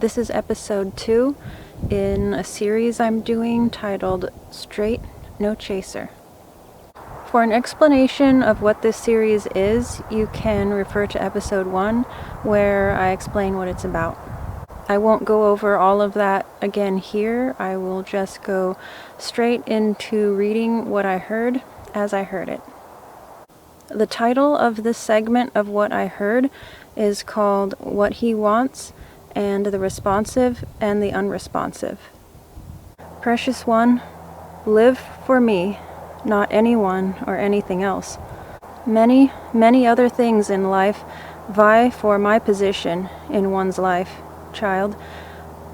This is episode 2 in a series I'm doing titled Straight, No Chaser. For an explanation of what this series is, you can refer to episode 1, where I explain what it's about. I won't go over all of that again here. I will just go straight into reading what I heard as I heard it. The title of this segment of what I heard is called What He Wants, and the Responsive and the Unresponsive. Precious one, live for me, not anyone or anything else. Many, many other things in life vie for my position in one's life, child.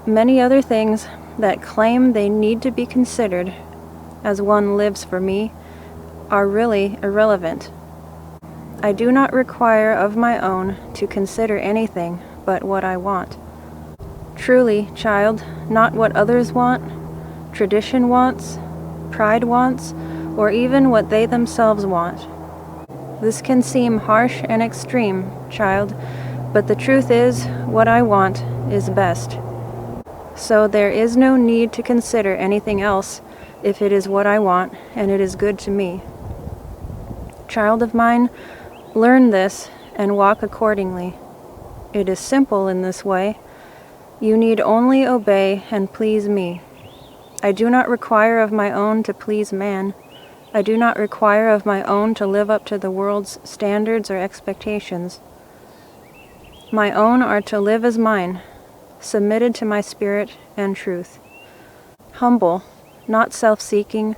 Many other things that claim they need to be considered as one lives for me are really irrelevant. I do not require of my own to consider anything but what I want. Truly, child, not what others want, tradition wants, pride wants, or even what they themselves want. This can seem harsh and extreme, child, but the truth is, what I want is best. So there is no need to consider anything else if it is what I want and it is good to me. Child of mine, learn this and walk accordingly. It is simple in this way. You need only obey and please me. I do not require of my own to please man. I do not require of my own to live up to the world's standards or expectations. My own are to live as mine, submitted to my spirit and truth. Humble, not self-seeking,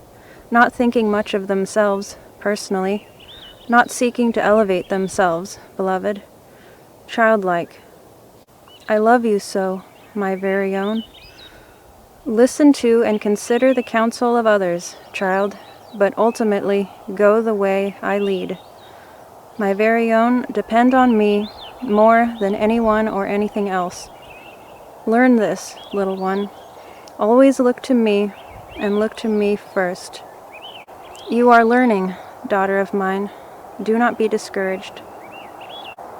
not thinking much of themselves personally, not seeking to elevate themselves, beloved. Childlike. I love you so, my very own. Listen to and consider the counsel of others, child, but ultimately go the way I lead. My very own, depend on me more than anyone or anything else. Learn this, little one. Always look to me, and look to me first. You are learning, daughter of mine. Do not be discouraged.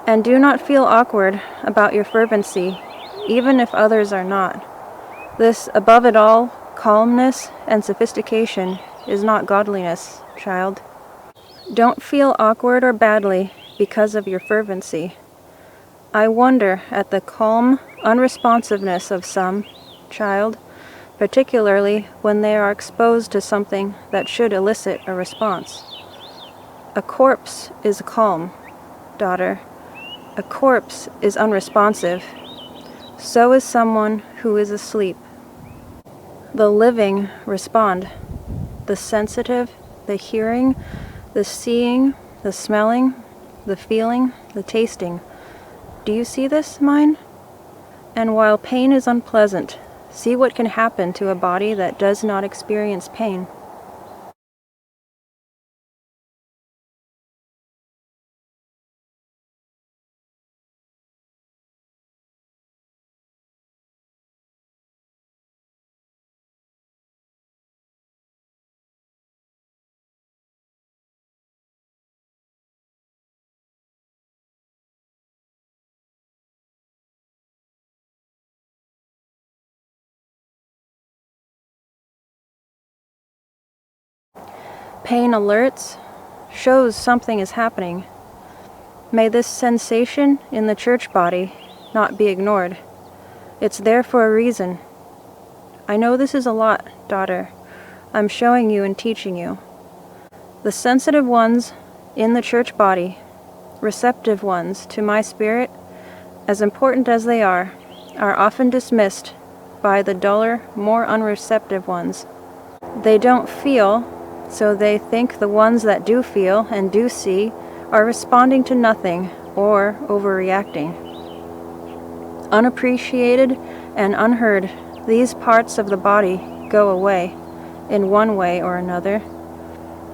And do not feel awkward about your fervency, even if others are not. This, above it all, calmness and sophistication is not godliness, child. Don't feel awkward or badly because of your fervency. I wonder at the calm unresponsiveness of some, child, particularly when they are exposed to something that should elicit a response. A corpse is calm, daughter. A corpse is unresponsive. So is someone who is asleep. The living respond. The sensitive, the hearing, the seeing, the smelling, the feeling, the tasting. Do you see this, mine? And while pain is unpleasant, see what can happen to a body that does not experience pain. Pain alerts, shows something is happening. May this sensation in the church body not be ignored. It's there for a reason. I know this is a lot, daughter. I'm showing you and teaching you. The sensitive ones in the church body, receptive ones to my spirit, as important as they are often dismissed by the duller, more unreceptive ones. They don't feel, so they think the ones that do feel and do see are responding to nothing or overreacting. Unappreciated and unheard, these parts of the body go away in one way or another.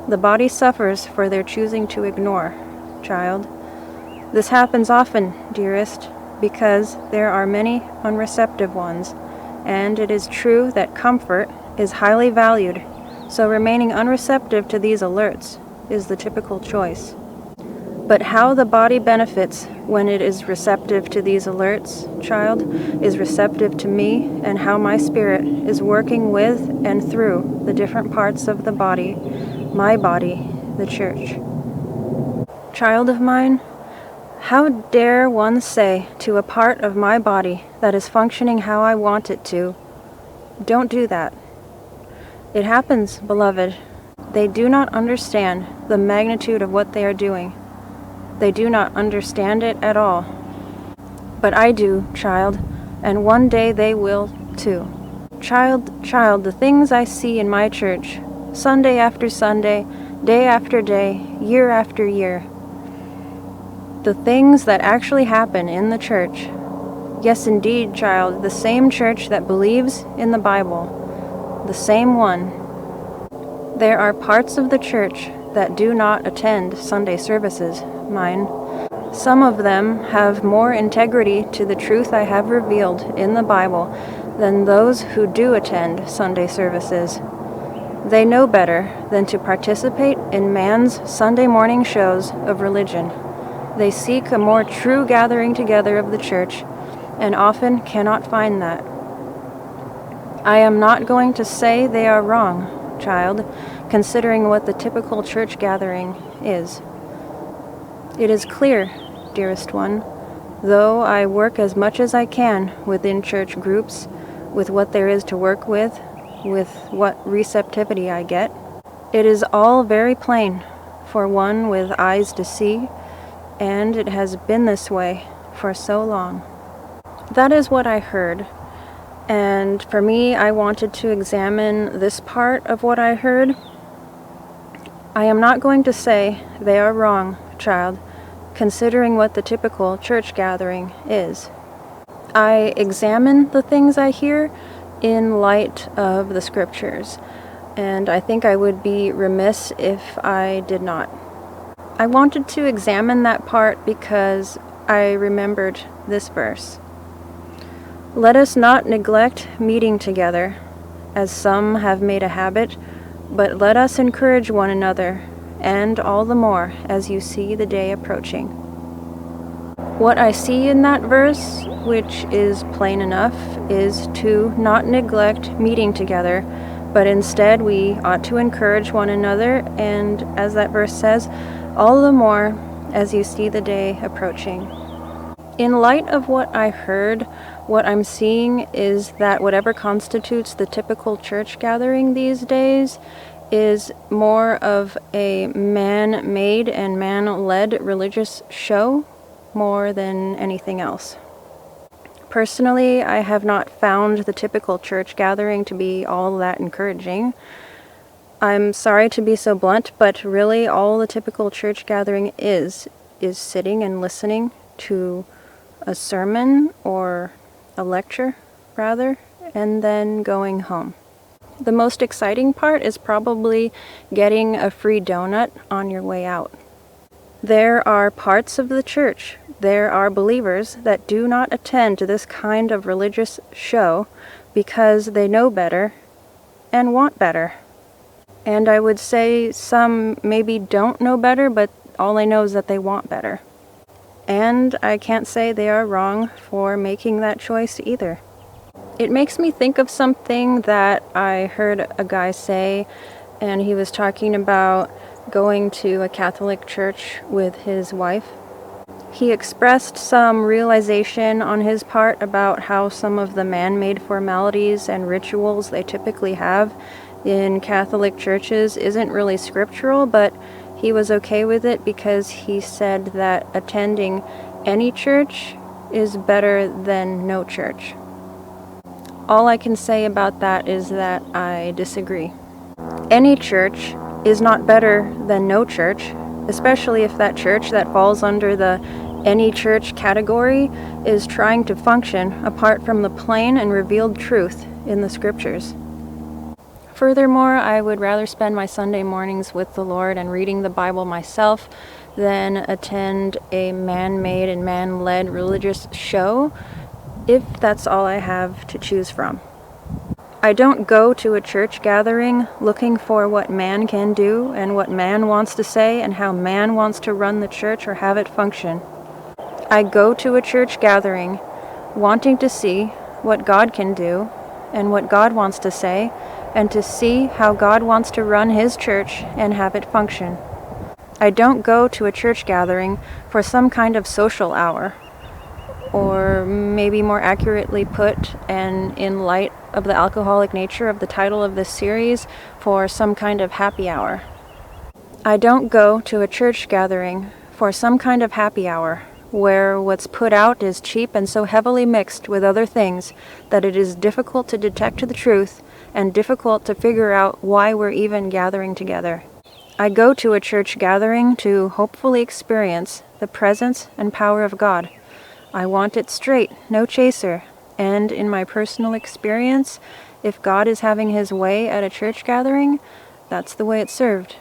The body suffers for their choosing to ignore, child. This happens often, dearest, because there are many unreceptive ones, and it is true that comfort is highly valued, so remaining unreceptive to these alerts is the typical choice. But how the body benefits when it is receptive to these alerts, child, is receptive to me and how my spirit is working with and through the different parts of the body, my body, the church. Child of mine, how dare one say to a part of my body that is functioning how I want it to, don't do that. It happens, beloved. They do not understand the magnitude of what they are doing. They do not understand it at all. But I do, child, and one day they will too. Child, the things I see in my church, Sunday after Sunday, day after day, year after year, the things that actually happen in the church. Yes, indeed, child, the same church that believes in the Bible, the same one. There are parts of the church that do not attend Sunday services, mine. Some of them have more integrity to the truth I have revealed in the Bible than those who do attend Sunday services. They know better than to participate in man's Sunday morning shows of religion. They seek a more true gathering together of the church, and often cannot find that. I am not going to say they are wrong, child, considering what the typical church gathering is. It is clear, dearest one, though I work as much as I can within church groups, with what there is to work with what receptivity I get, it is all very plain for one with eyes to see, and it has been this way for so long. That is what I heard. And for me, I wanted to examine this part of what I heard. I am not going to say they are wrong, child, considering what the typical church gathering is. I examine the things I hear in light of the scriptures, and I think I would be remiss if I did not. I wanted to examine that part because I remembered this verse. Let us not neglect meeting together, as some have made a habit, but let us encourage one another, and all the more as you see the day approaching. What I see in that verse, which is plain enough, is to not neglect meeting together, but instead we ought to encourage one another, and as that verse says, all the more as you see the day approaching. In light of what I heard, what I'm seeing is that whatever constitutes the typical church gathering these days is more of a man-made and man-led religious show more than anything else. Personally, I have not found the typical church gathering to be all that encouraging. I'm sorry to be so blunt, but really all the typical church gathering is sitting and listening to a sermon or a lecture, rather, and then going home. The most exciting part is probably getting a free donut on your way out. There are parts of the church, there are believers that do not attend to this kind of religious show because they know better and want better. And I would say some maybe don't know better, but all they know is that they want better. And I can't say they are wrong for making that choice either. It makes me think of something that I heard a guy say, and he was talking about going to a Catholic church with his wife. He expressed some realization on his part about how some of the man-made formalities and rituals they typically have in Catholic churches isn't really scriptural, but he was okay with it because he said that attending any church is better than no church. All I can say about that is that I disagree. Any church is not better than no church, especially if that church that falls under the any church category is trying to function apart from the plain and revealed truth in the scriptures. Furthermore, I would rather spend my Sunday mornings with the Lord and reading the Bible myself than attend a man-made and man-led religious show, if that's all I have to choose from. I don't go to a church gathering looking for what man can do and what man wants to say and how man wants to run the church or have it function. I go to a church gathering wanting to see what God can do and what God wants to say, and to see how God wants to run His church and have it function. I don't go to a church gathering for some kind of social hour, or maybe more accurately put, and in light of the alcoholic nature of the title of this series, for some kind of happy hour. I don't go to a church gathering for some kind of happy hour, where what's put out is cheap and so heavily mixed with other things that it is difficult to detect the truth and difficult to figure out why we're even gathering together. I go to a church gathering to hopefully experience the presence and power of God. I want it straight, no chaser, and in my personal experience, if God is having His way at a church gathering, that's the way it's served.